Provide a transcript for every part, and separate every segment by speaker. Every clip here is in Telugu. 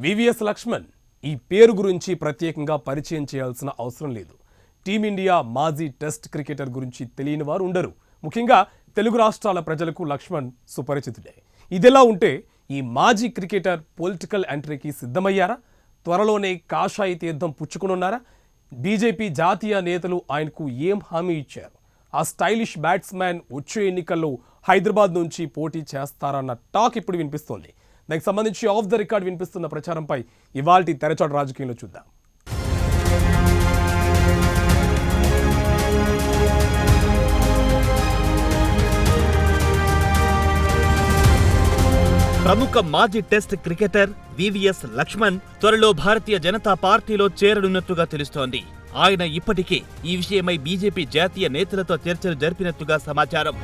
Speaker 1: వివిఎస్ లక్ష్మణ్ ఈ పేరు గురించి ప్రత్యేకంగా పరిచయం చేయాల్సిన అవసరం లేదు. టీమిండియా మాజీ టెస్ట్ క్రికెటర్ గురించి తెలియని వారు ఉండరు. ముఖ్యంగా తెలుగు రాష్ట్రాల ప్రజలకు లక్ష్మణ్ సుపరిచితుడే. ఇదిలా ఉంటే ఈ మాజీ క్రికెటర్ పొలిటికల్ ఎంట్రీకి సిద్ధమయ్యారా? త్వరలోనే కాషాయ తీర్థం పుచ్చుకునున్నారా? బీజేపీ జాతీయ నేతలు ఆయనకు ఏం హామీ ఇచ్చారు? ఆ స్టైలిష్ బ్యాట్స్మెన్ వచ్చే ఎన్నికల్లో హైదరాబాద్ నుంచి పోటీ చేస్తారన్న టాక్ ఇప్పుడు వినిపిస్తోంది. దానికి సంబంధించి ఆఫ్ ద రికార్డ్ వినిపిస్తున్న ప్రచారంపై ఇవాల్టి తెరచాటు రాజకీయంలో చూద్దాం.
Speaker 2: ప్రముఖ మాజీ టెస్ట్ క్రికెటర్ వివిఎస్ లక్ష్మణ్ త్వరలో భారతీయ జనతా పార్టీలో చేరనున్నట్టుగా తెలుస్తోంది. ఆయన ఇప్పటికే ఈ విషయమై బీజేపీ జాతీయ నేతలతో చర్చలు జరిపినట్టుగా సమాచారం.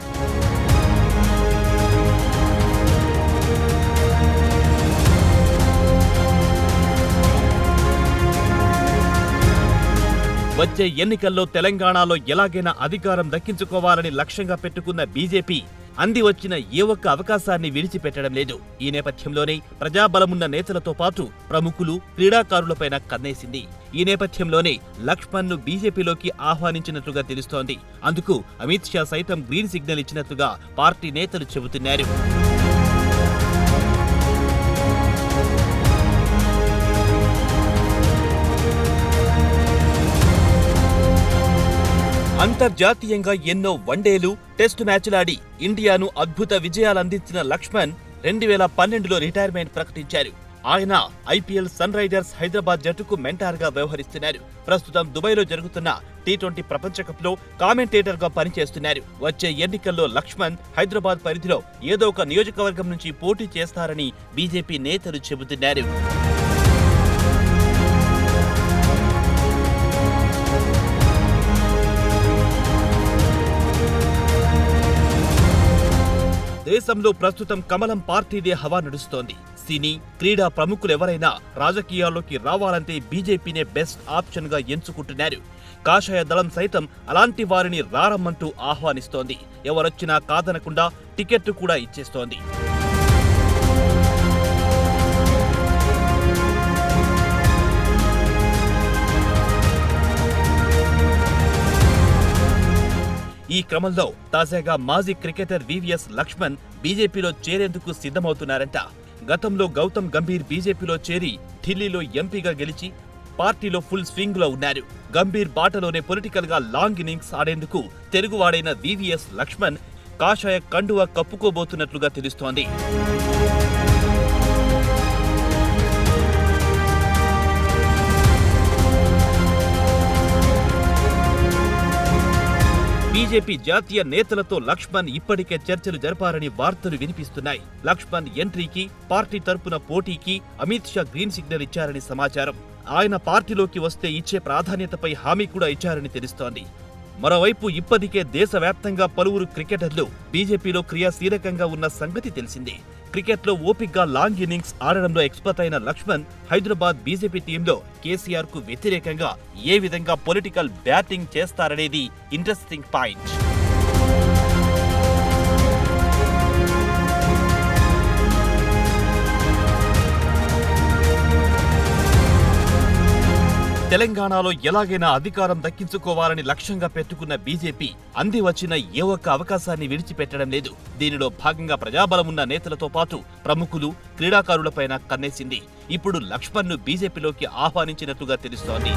Speaker 2: వచ్చే ఎన్నికల్లో తెలంగాణలో ఎలాగైనా అధికారం దక్కించుకోవాలని లక్ష్యంగా పెట్టుకున్న బీజేపీ అంది వచ్చిన ఏ ఒక్క అవకాశాన్ని విడిచిపెట్టడం లేదు. ఈ నేపథ్యంలోనే ప్రజాబలమున్న నేతలతో పాటు ప్రముఖులు, క్రీడాకారులపైన కన్నేసింది. ఈ నేపథ్యంలోనే లక్ష్మణ్ను బీజేపీలోకి ఆహ్వానించినట్లుగా తెలుస్తోంది. అందుకు అమిత్ షా సైతం గ్రీన్ సిగ్నల్ ఇచ్చినట్టుగా పార్టీ నేతలు చెబుతున్నారు. అంతర్జాతీయంగా ఎన్నో వన్డేలు, టెస్టు మ్యాచ్లాడి ఇండియాను అద్భుత విజయాలందించిన లక్ష్మణ్ 2012లో రిటైర్మెంట్ ప్రకటించారు. ఆయన ఐపీఎల్ సన్ రైజర్స్ హైదరాబాద్ జట్టుకు మెంటార్గా వ్యవహరిస్తున్నారు. ప్రస్తుతం దుబాయ్లో జరుగుతున్న టీ20 ప్రపంచ కప్లో కామెంటేటర్గా పనిచేస్తున్నారు. వచ్చే ఎన్నికల్లో లక్ష్మణ్ హైదరాబాద్ పరిధిలో ఏదో ఒక నియోజకవర్గం నుంచి పోటీ చేస్తారని బీజేపీ నేతలు చెబుతున్నారు. దేశంలో ప్రస్తుతం కమలం పార్టీదే హవా నడుస్తోంది. సినీ, క్రీడా ప్రముఖులెవరైనా రాజకీయాల్లోకి రావాలంటే బీజేపీనే బెస్ట్ ఆప్షన్ గా ఎంచుకుంటున్నారు. కాషాయ దళం సైతం అలాంటి వారిని రారమ్మంటూ ఆహ్వానిస్తోంది. ఎవరొచ్చినా కాదనకుండా టికెట్ కూడా ఇచ్చేస్తోంది. ఈ క్రమంలో తాజాగా మాజీ క్రికెటర్ వివిఎస్ లక్ష్మణ్ బీజేపీలో చేరేందుకు సిద్ధమవుతున్నారంట. గతంలో గౌతమ్ గంభీర్ బీజేపీలో చేరి ఢిల్లీలో ఎంపీగా గెలిచి పార్టీలో ఫుల్ స్వింగ్ లో ఉన్నారు. గంభీర్ బాటలోనే పొలిటికల్ గా లాంగ్ ఇన్నింగ్స్ ఆడేందుకు తెలుగువాడైన వివిఎస్ లక్ష్మణ్ కాషాయ కండువా కప్పుకోబోతున్నట్లుగా తెలుస్తోంది. బీజేపీ జాతీయ నేతలతో లక్ష్మణ్ ఇప్పటికే చర్చలు జరిపారని వార్తలు వినిపిస్తున్నాయి. లక్ష్మణ్ ఎంట్రీకి, పార్టీ తరపున పోటీకి అమిత్ షా గ్రీన్ సిగ్నల్ ఇచ్చారని సమాచారం. ఆయన పార్టీలోకి వస్తే ఇచ్చే ప్రాధాన్యతపై హామీ కూడా ఇచ్చారని తెలుస్తోంది. మరోవైపు ఇప్పటికే దేశవ్యాప్తంగా పలువురు క్రికెటర్లు బీజేపీలో క్రియాశీలకంగా ఉన్న సంగతి తెలిసిందే. క్రికెట్లో ఓపిక్గా లాంగ్ ఇన్నింగ్స్ ఆడడంలో ఎక్స్పర్ట్ అయిన లక్ష్మణ్ హైదరాబాద్ బీజేపీ టీంలో కేసీఆర్ కు వ్యతిరేకంగా ఏ విధంగా పొలిటికల్ బ్యాటింగ్ చేస్తారనేది ఇంట్రెస్టింగ్ పాయింట్. తెలంగాణలో ఎలాగైనా అధికారం దక్కించుకోవాలని లక్ష్యంగా పెట్టుకున్న బీజేపీ అంది వచ్చిన ఏ ఒక్క అవకాశాన్ని విడిచిపెట్టడం లేదు. దీనిలో భాగంగా ప్రజాబలమున్న నేతలతో పాటు ప్రముఖులు, క్రీడాకారులపైన కన్నేసింది. ఇప్పుడు లక్ష్మణ్ను బీజేపీలోకి ఆహ్వానించినట్టుగా తెలుస్తోంది.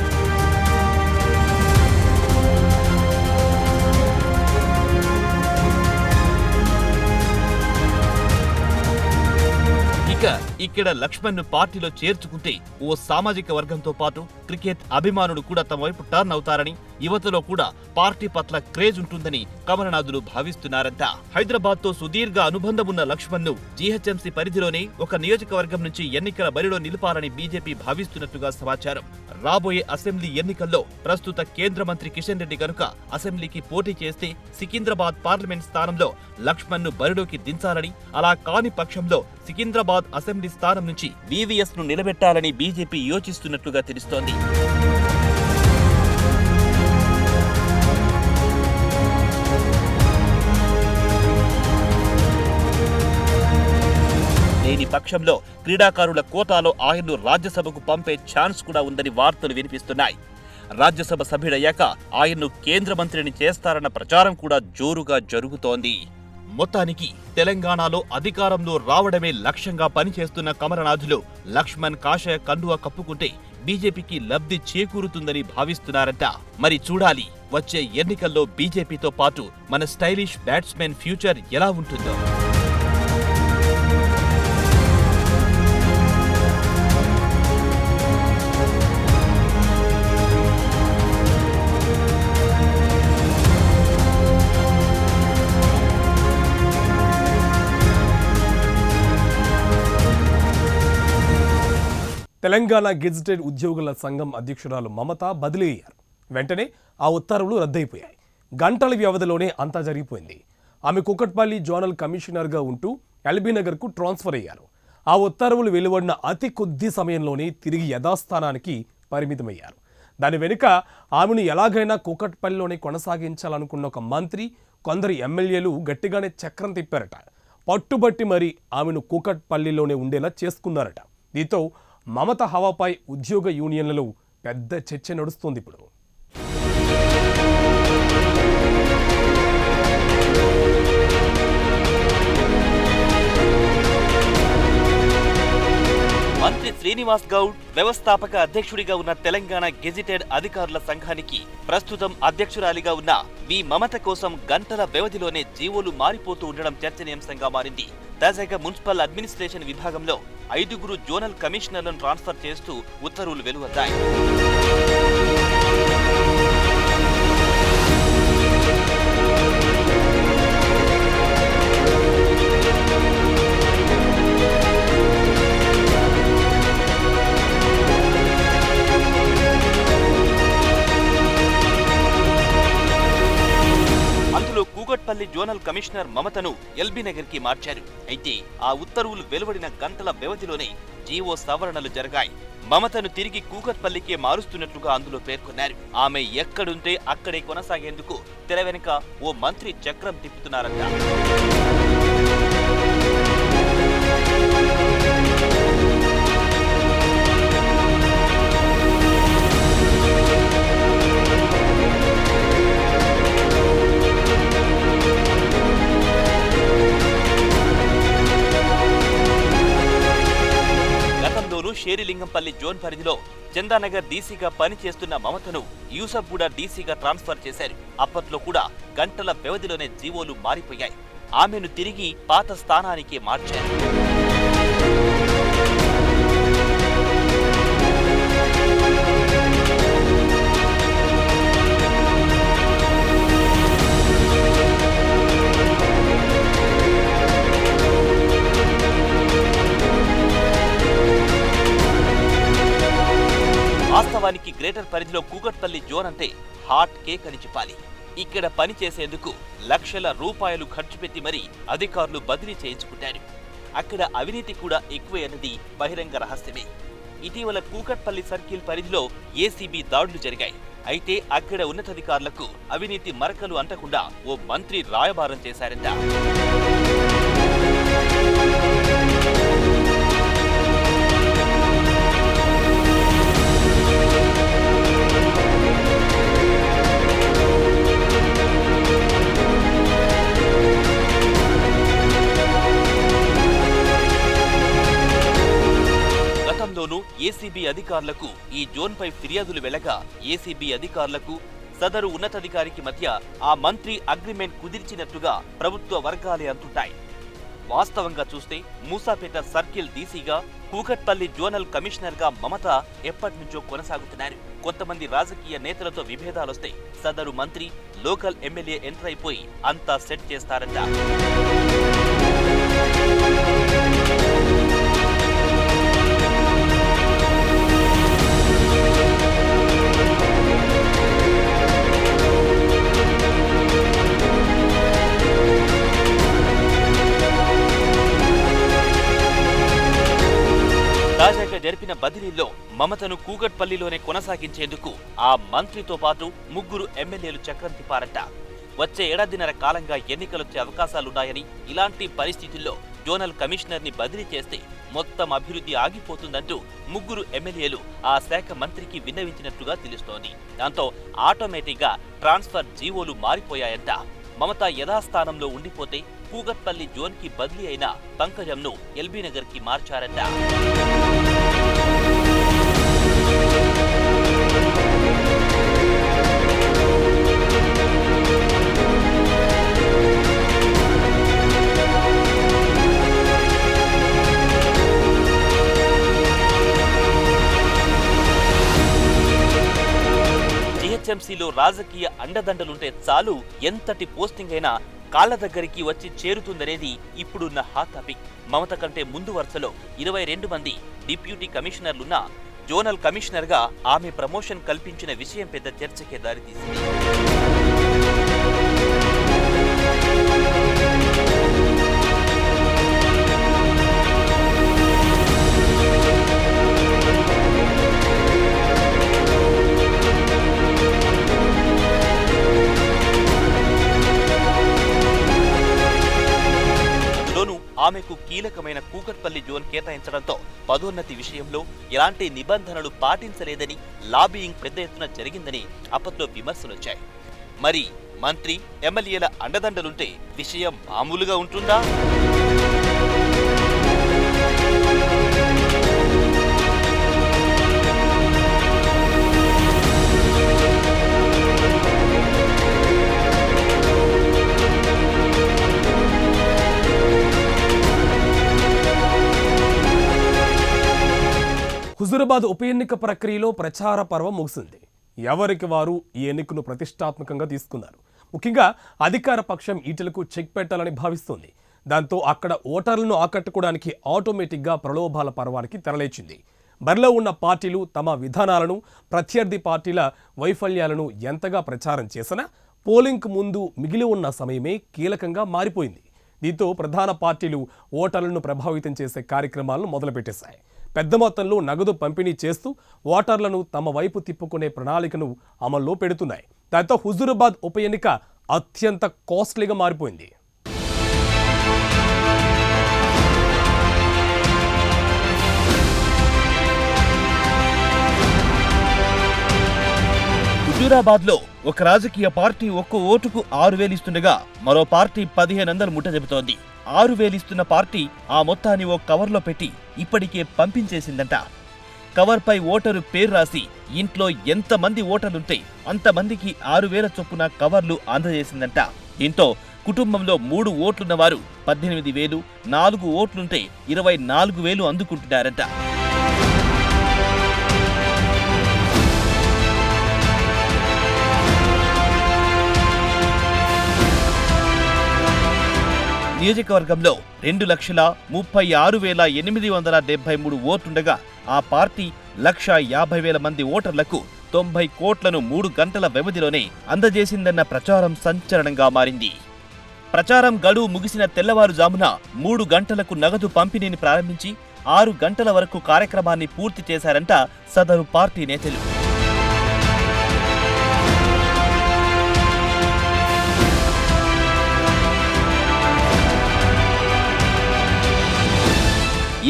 Speaker 2: ఇక్కడ లక్ష్మణ్ ను పార్టీలో చేర్చుకుంటే ఓ సామాజిక వర్గంతో పాటు క్రికెట్ అభిమానులు కూడా తమ వైపు టర్న్ అవుతారని, యువతలో కూడా పార్టీ పట్ల క్రేజ్ ఉంటుందని కమలనాథులు భావిస్తున్నారంట. హైదరాబాద్ తో సుదీర్ఘ అనుబంధమున్న లక్ష్మణ్ ను జీహెచ్ఎంసీ పరిధిలోనే ఒక నియోజకవర్గం నుంచి ఎన్నికల బరిలో నిలపాలని బీజేపీ భావిస్తున్నట్టుగా సమాచారం. రాబోయే అసెంబ్లీ ఎన్నికల్లో ప్రస్తుత కేంద్ర మంత్రి కిషన్ రెడ్డి కనుక అసెంబ్లీకి పోటీ చేస్తే సికింద్రాబాద్ పార్లమెంట్ స్థానంలో లక్ష్మణ్ ను బరిలోకి దించాలని, అలా కాని పక్షంలో సికింద్రాబాద్ అసెంబ్లీ స్థానం నుంచి వివిఎస్ ను నిలబెట్టాలని బీజేపీ యోచిస్తున్నట్లుగా తెలుస్తోంది. లేని పక్షంలో క్రీడాకారుల కోటాలో ఆయన్ను రాజ్యసభకు పంపే ఛాన్స్ కూడా ఉందని వార్తలు వినిపిస్తున్నాయి. రాజ్యసభ సభ్యుడయ్యాక ఆయన్ను కేంద్ర మంత్రిని చేస్తారన్న ప్రచారం కూడా జోరుగా జరుగుతోంది. మొత్తానికి తెలంగాణలో అధికారంలో రావడమే లక్ష్యంగా పనిచేస్తున్న కమలనాథులు లక్ష్మణ్ కాషాయ కండువా కప్పుకుంటే బీజేపీకి లబ్ధి చేకూరుతుందని భావిస్తున్నారంట. మరి చూడాలి వచ్చే ఎన్నికల్లో బీజేపీతో పాటు మన స్టైలిష్ బ్యాట్స్మెన్ ఫ్యూచర్ ఎలా ఉంటుందో.
Speaker 1: తెలంగాణ గెజిటెడ్ ఉద్యోగుల సంఘం అధ్యక్షురాలు మమత బదిలీ అయ్యారు. వెంటనే ఆ ఉత్తర్వులు రద్దయిపోయాయి. గంటల వ్యవధిలోనే అంతా జరిగిపోయింది. ఆమె కూకట్పల్లి జోనల్ కమిషనర్గా ఉంటూ ఎల్బీనగర్కు ట్రాన్స్ఫర్ అయ్యారు. ఆ ఉత్తర్వులు వెలువడిన అతి కొద్ది సమయంలోనే తిరిగి యథాస్థానానికి పరిమితమయ్యారు. దాని వెనుక ఆమెను ఎలాగైనా కూకట్పల్లిలోనే కొనసాగించాలనుకున్న ఒక మంత్రి, కొందరు ఎమ్మెల్యేలు గట్టిగానే చక్రం తిప్పారట. పట్టుబట్టి మరి ఆమెను కూకట్పల్లిలోనే ఉండేలా చేసుకున్నారట. దీంతో మమత హవాపై ఉద్యోగ యూనియన్లలో పెద్ద చర్చ నడుస్తోంది. ఇప్పుడు
Speaker 2: మంత్రి శ్రీనివాస్ గౌడ్ వ్యవస్థాపక అధ్యక్షుడిగా ఉన్న తెలంగాణ గెజిటెడ్ అధికారుల సంఘానికి ప్రస్తుతం అధ్యక్షురాలిగా ఉన్న వి మమత కోసం గంటల వ్యవధిలోనే జీవోలు మారిపోతూ ఉండడం చర్చనీయాంశంగా మారింది. తాజాగా మున్సిపల్ అడ్మినిస్ట్రేషన్ విభాగంలో 5 జోనల్ కమిషనర్లను ట్రాన్స్ఫర్ చేస్తూ ఉత్తర్వులు వెలువడ్డాయి. కూకట్పల్లి జోనల్ కమిషనర్ మమతను ఎల్బీనగర్ కి మార్చారు. అయితే ఆ ఉత్తర్వులు వెలువడిన గంటల వ్యవధిలోనే జీవో సవరణలు జరిగాయి. మమతను తిరిగి కూకట్పల్లికే మారుస్తున్నట్లుగా అందులో పేర్కొన్నారు. ఆమె ఎక్కడుంటే అక్కడే కొనసాగేందుకు తెర వెనుక ఓ మంత్రి చక్రం తిప్పుతున్నారంట. షేరిలింగంపల్లి జోన్ పరిధిలో చందానగర్ డీసీగా పనిచేస్తున్న మమతను యూసఫ్గూడ డీసీగా ట్రాన్స్ఫర్ చేశారు. అప్పట్లో కూడా గంటల వ్యవధిలోనే జీవోలు మారిపోయాయి. ఆమెను తిరిగి పాత స్థానానికి మార్చారు. వాస్తవానికి గ్రేటర్ పరిధిలో కూకట్పల్లి జోన్ అంటే హాట్ కేక్ అని చెప్పాలి. ఇక్కడ పని చేసేందుకు లక్షల రూపాయలు ఖర్చు పెట్టి మరీ అధికారులు బదిలీ చేయించుకుంటారు. అక్కడ అవినీతి కూడా ఎక్కువే అన్నది బహిరంగ రహస్యమే. ఇటీవల కూకట్పల్లి సర్కిల్ పరిధిలో ఏసీబీ దాడులు జరిగాయి. అయితే అక్కడ ఉన్నతాధికారులకు అవినీతి మరకలు అంటకుండా ఓ మంత్రి రాయబారం చేశారంట. ఏసీబీ అధికారులకు ఈ జోన్పై ఫిర్యాదులు వెళ్లగా ఏసీబీ అధికారులకు సదరు ఉన్నతాధికారికి మధ్య ఆ మంత్రి అగ్రిమెంట్ కుదిర్చినట్టుగా ప్రభుత్వ వర్గాలే అంటుంటాయి. వాస్తవంగా చూస్తే మూసాపేట సర్కిల్ డీసీగా, కూకట్పల్లి జోనల్ కమిషనర్గా మమత ఎప్పటినుంచో కొనసాగుతున్నారు. కొంతమంది రాజకీయ నేతలతో విభేదాలొస్తే సదరు మంత్రి లోకల్ ఎమ్మెల్యే ఎంటర్ అయిపోయి అంతా సెట్ చేస్తారంట. తాజాగా జరిపిన బదిలీలో మమతను కూకట్పల్లిలోనే కొనసాగించేందుకు ఆ మంత్రితో పాటు 3 ఎమ్మెల్యేలు చక్రం తిప్పారంట. వచ్చే ఏడాదిన్నర కాలంగా ఎన్నికలొచ్చే అవకాశాలున్నాయని, ఇలాంటి పరిస్థితుల్లో జోనల్ కమిషనర్ని బదిలీ చేస్తే మొత్తం అభివృద్ధి ఆగిపోతుందంటూ ముగ్గురు ఎమ్మెల్యేలు ఆ శాఖ మంత్రికి విన్నవించినట్లుగా తెలుస్తోంది. దాంతో ఆటోమేటిక్గా ట్రాన్స్ఫర్ జీవోలు మారిపోయాయంట. మమత యథాస్థానంలో ఉండిపోతే కూకట్పల్లి జోన్కి బదిలీ అయిన పంకజంను ఎల్బీనగర్కి మార్చారట. జీహెచ్ఎంసీలో రాజకీయ అండదండలుంటే చాలు ఎంతటి పోస్టింగ్ అయినా కాళ్ల దగ్గరికి వచ్చి చేరుతుందనేది ఇప్పుడున్న హాట్ టాపిక్. మమత కంటే ముందు వరుసలో 22 మంది డిప్యూటీ కమిషనర్లున్న జోనల్ కమిషనర్గా ఆమె ప్రమోషన్ కల్పించిన విషయం పెద్ద చర్చకే దారితీసింది. ఆమెకు కీలకమైన కూకట్పల్లి జోన్ కేటాయించడంతో పదోన్నతి విషయంలో ఎలాంటి నిబంధనలు పాటించలేదని లాబియింగ్ పెద్ద ఎత్తున జరిగిందని అప్పట్లో విమర్శలొచ్చాయి. మరి మంత్రి ఎమ్మెల్యేల అండదండలుంటే విషయం మామూలుగా ఉంటుందా?
Speaker 1: హుజూరాబాద్ ఉప ఎన్నిక ప్రక్రియలో ప్రచార పర్వం ముగిసింది. ఎవరికి వారు ఈ ఎన్నికను ప్రతిష్టాత్మకంగా తీసుకున్నారు. ముఖ్యంగా అధికార పక్షం ఈటలకు చెక్ పెట్టాలని భావిస్తోంది. దాంతో అక్కడ ఓటర్లను ఆకట్టుకోవడానికి ఆటోమేటిక్గా ప్రలోభాల పర్వానికి తెరలేచింది. బరిలో ఉన్న పార్టీలు తమ విధానాలను, ప్రత్యర్థి పార్టీల వైఫల్యాలను ఎంతగా ప్రచారం చేసినా పోలింగ్కు ముందు మిగిలి ఉన్న సమయమే కీలకంగా మారిపోయింది. దీంతో ప్రధాన పార్టీలు ఓటర్లను ప్రభావితం చేసే కార్యక్రమాలను మొదలుపెట్టేశాయి. పెద్ద మొత్తంలో నగదు పంపిణీ చేస్తూ ఓటర్లను తమ వైపు తిప్పుకునే ప్రణాళికను అమల్లో పెడుతున్నాయి. దాంతో హుజూరాబాద్ ఉప ఎన్నిక అత్యంత కాస్ట్లీగా మారిపోయింది.
Speaker 2: హుజూరాబాద్లో ఒక రాజకీయ పార్టీ ఒక్కో ఓటుకు 6,000 ఇస్తుండగా మరో పార్టీ 1,500 ముట్ట చెబుతోంది. 6,000 ఇస్తున్న పార్టీ ఆ మొత్తాన్ని ఓ కవర్లో పెట్టి ఇప్పటికే పంపించేసిందంట. కవర్పై ఓటరు పేరు రాసి ఇంట్లో ఎంతమంది ఓటర్లుంటే అంతమందికి 6,000 చొప్పున కవర్లు అందజేసిందంట. దీంతో కుటుంబంలో 3 ఓట్లున్న వారు 18,000, 4 ఓట్లుంటే 24,000 అందుకుంటున్నారంట. నియోజకవర్గంలో 2,36,873 ఓట్లుండగా ఆ పార్టీ 1,50,000 మంది ఓటర్లకు 90 కోట్లను 3 గంటల వ్యవధిలోనే అందజేసిందన్న ప్రచారం సంచలనంగా మారింది. ప్రచారం గడువు ముగిసిన తెల్లవారుజామున 3 గంటలకు నగదు పంపిణీని ప్రారంభించి 6 గంటల వరకు కార్యక్రమాన్ని పూర్తి చేశారంట సదరు పార్టీ నేతలు.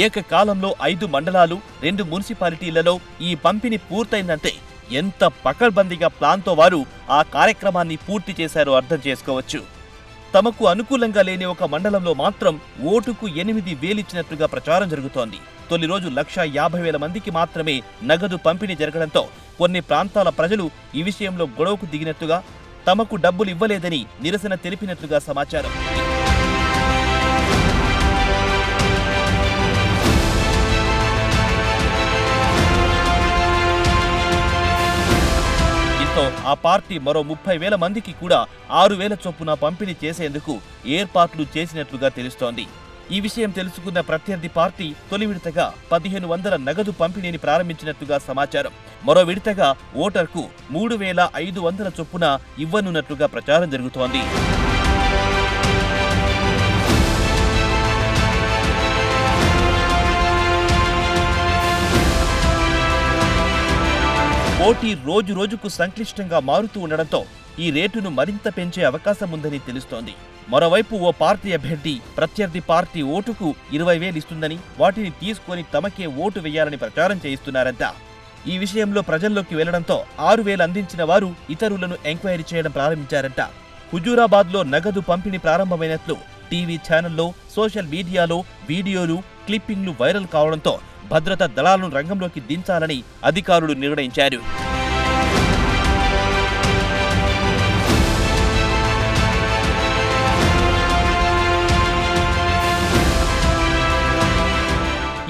Speaker 2: ఏకకాలంలో 5 మండలాలు, 2 మున్సిపాలిటీలలో ఈ పంపిణీ పూర్తయిందంటే ఎంత పకడ్బందీగా ప్లాన్తో వారు ఆ కార్యక్రమాన్ని పూర్తి చేశారో అర్థం చేసుకోవచ్చు. తమకు అనుకూలంగా లేని ఒక మండలంలో మాత్రం ఓటుకు 8,000 ఇచ్చినట్లుగా ప్రచారం జరుగుతోంది. తొలి రోజు 1,50,000 మందికి మాత్రమే నగదు పంపిణీ జరగడంతో కొన్ని ప్రాంతాల ప్రజలు ఈ విషయంలో గొడవకు దిగినట్టుగా, తమకు డబ్బులు ఇవ్వలేదని నిరసన తెలిపినట్లుగా సమాచారం. ఆ పార్టీ మరో 30,000 మందికి కూడా 6,000 చొప్పున పంపిణీ చేసేందుకు ఏర్పాట్లు చేసినట్లుగా తెలుస్తోంది. ఈ విషయం తెలుసుకున్న ప్రత్యర్థి పార్టీ తొలి విడతగా 1,500 నగదు పంపిణీని ప్రారంభించినట్లుగా సమాచారం. మరో విడతగా ఓటర్కు 3,500 చొప్పున ఇవ్వనున్నట్లుగా ప్రచారం జరుగుతోంది. పోటీ రోజు రోజుకు సంక్లిష్టంగా మారుతూ ఉండడంతో ఈ రేటును మరింత పెంచే అవకాశం ఉందని తెలుస్తోంది. మరోవైపు ఓ పార్టీ అభ్యర్థి ప్రత్యర్థి పార్టీ ఓటుకు 20,000 ఇస్తుందని వాటిని తీసుకొని తమకే ఓటు వేయాలని ప్రచారం చేయిస్తున్నారంట. ఈ విషయంలో ప్రజల్లోకి వెళ్లడంతో 6,000 అందించిన వారు ఇతరులను ఎంక్వైరీ చేయడం ప్రారంభించారంట. హుజూరాబాద్లో నగదు పంపిణీ ప్రారంభమైనట్లు టీవీ ఛానల్లో, సోషల్ మీడియాలో వీడియోలు, క్లిప్పింగ్లు వైరల్ కావడంతో భద్రతా దళాలను రంగంలోకి దించాలని అధికారులు నిర్ణయించారు.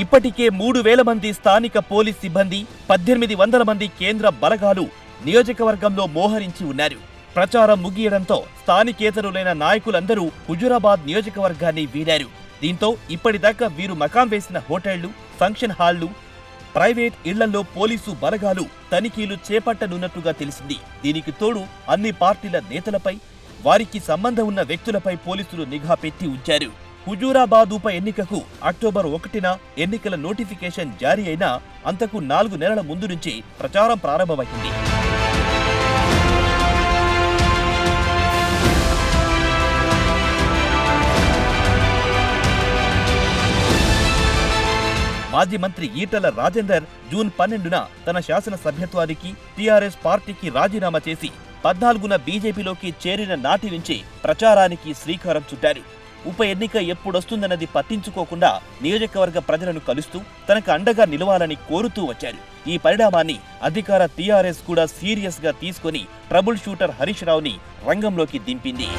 Speaker 2: ఇప్పటికే 3,000 మంది స్థానిక పోలీస్ సిబ్బంది, 1,800 మంది కేంద్ర బలగాలు నియోజకవర్గంలో మోహరించి ఉన్నారు. ప్రచారం ముగియడంతో స్థానికేతరులైన నాయకులందరూ హుజూరాబాద్ నియోజకవర్గాన్ని వీడారు. దీంతో ఇప్పటిదాకా వీరు మకాం వేసిన హోటళ్లు, ఫంక్షన్ హాళ్లు, ప్రైవేట్ ఇళ్లలో పోలీసు బలగాలు తనిఖీలు చేపట్టనున్నట్టుగా తెలిసింది. దీనికి తోడు అన్ని పార్టీల నేతలపై, వారికి సంబంధం ఉన్న వ్యక్తులపై పోలీసులు నిఘా పెట్టి ఉంచారు. హుజూరాబాద్ ఉప ఎన్నికకు అక్టోబర్ 1న ఎన్నికల నోటిఫికేషన్ జారీ అయినా అంతకు 4 నెలల ముందు నుంచి ప్రచారం ప్రారంభమైంది. మాజీ మంత్రి ఈటల రాజేందర్ జూన్ 12న తన శాసనసభ్యత్వానికి టీఆర్ఎస్ పార్టీకి రాజీనామా చేసి 14న బీజేపీలోకి చేరిన నాటి నుంచి ప్రచారానికి శ్రీకారం చుట్టారు. ఉప ఎన్నిక ఎప్పుడొస్తుందన్నది పట్టించుకోకుండా నియోజకవర్గ ప్రజలను కలుస్తూ తనకు అండగా నిలవాలని కోరుతూ వచ్చారు. ఈ పరిణామాన్ని అధికార టీఆర్ఎస్ కూడా సీరియస్ గా తీసుకుని ట్రబుల్ షూటర్ హరీష్ రావుని రంగంలోకి దింపింది.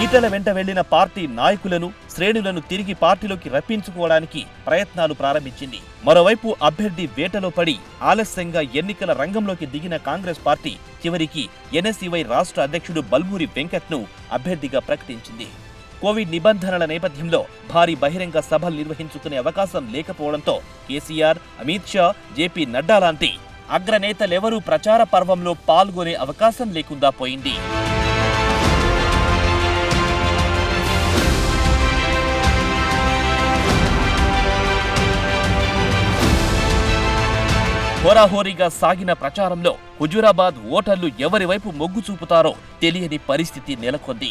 Speaker 2: ఈటల వెంట వెళ్లిన పార్టీ నాయకులను, శ్రేణులను తిరిగి పార్టీలోకి రప్పించుకోవడానికి ప్రయత్నాలు ప్రారంభించింది. మరోవైపు అభ్యర్థి వేటలో పడి ఆలస్యంగా ఎన్నికల రంగంలోకి దిగిన కాంగ్రెస్ పార్టీ చివరికి ఎన్ఎస్ఈవై రాష్ట్ర అధ్యక్షుడు బల్మూరి వెంకట్ను అభ్యర్థిగా ప్రకటించింది. కోవిడ్ నిబంధనల నేపథ్యంలో భారీ బహిరంగ సభలు నిర్వహించుకునే అవకాశం లేకపోవడంతో కేసీఆర్, అమిత్ షా, జేపీ నడ్డా లాంటి అగ్రనేతలెవరూ ప్రచార పర్వంలో పాల్గొనే అవకాశం లేకుండా పోయింది. హోరాహోరీగా సాగిన ప్రచారంలో హుజూరాబాద్ ఓటర్లు ఎవరి వైపు మొగ్గు చూపుతారో తెలియని పరిస్థితి నెలకొంది.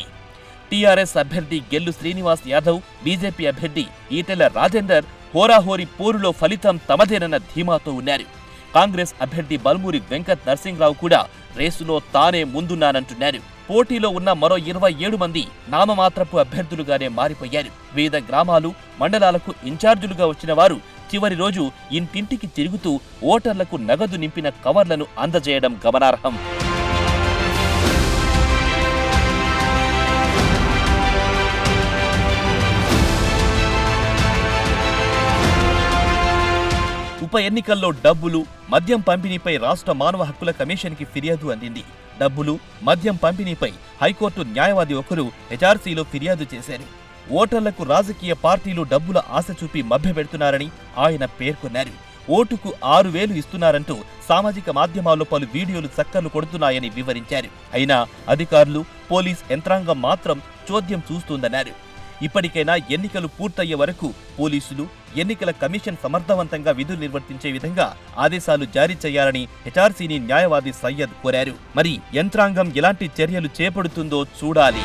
Speaker 2: టీఆర్ఎస్ అభ్యర్థి గెల్లు శ్రీనివాస్ యాదవ్, బీజేపీ అభ్యర్థి ఈటెల రాజేందర్ హోరాహోరీ పోరులో ఫలితం తమదేనన్న ధీమాతో ఉన్నారు. కాంగ్రెస్ అభ్యర్థి బల్మూరి వెంకట్ నర్సింగ్రావు కూడా రేసులో తానే ముందున్నానంటున్నారు. పోటీలో ఉన్న మరో 27 మంది నామమాత్రపు అభ్యర్థులుగానే మారిపోయారు. వివిధ గ్రామాలు, మండలాలకు ఇన్ఛార్జీలుగా వచ్చిన వారు చివరి రోజు ఇంటింటికి తిరుగుతూ ఓటర్లకు నగదు నింపిన కవర్లను అందజేయడం గమనార్హం. ఉప ఎన్నికల్లో డబ్బులు, మద్యం పంపిణీపై రాష్ట్ర మానవ హక్కుల కమిషన్కి ఫిర్యాదు అందింది. డబ్బులు, మద్యం పంపిణీపై హైకోర్టు న్యాయవాది ఒకరు హెచ్ఆర్సీలో ఫిర్యాదు చేశారు. ఓటర్లకు రాజకీయ పార్టీలు డబ్బుల ఆశ చూపి మభ్యపెడుతున్నారని ఆయన పేర్కొన్నారు. ఓటుకు 6,000 ఇస్తున్నారంటూ సామాజిక మాధ్యమాల్లో పలు వీడియోలు చక్కర్లు కొడుతున్నాయని వివరించారు. అయినా అధికారులు, పోలీస్ యంత్రాంగం మాత్రం చోద్యం చూస్తోందన్నారు. ఇప్పటికైనా ఎన్నికలు పూర్తయ్యే వరకు పోలీసులు, ఎన్నికల కమిషన్ సమర్థవంతంగా విధులు నిర్వర్తించే విధంగా ఆదేశాలు జారీ చేయాలని హెచ్ఆర్సీని న్యాయవాది సయ్యద్ కోరారు. మరి యంత్రాంగం ఎలాంటి చర్యలు చేపడుతుందో చూడాలి.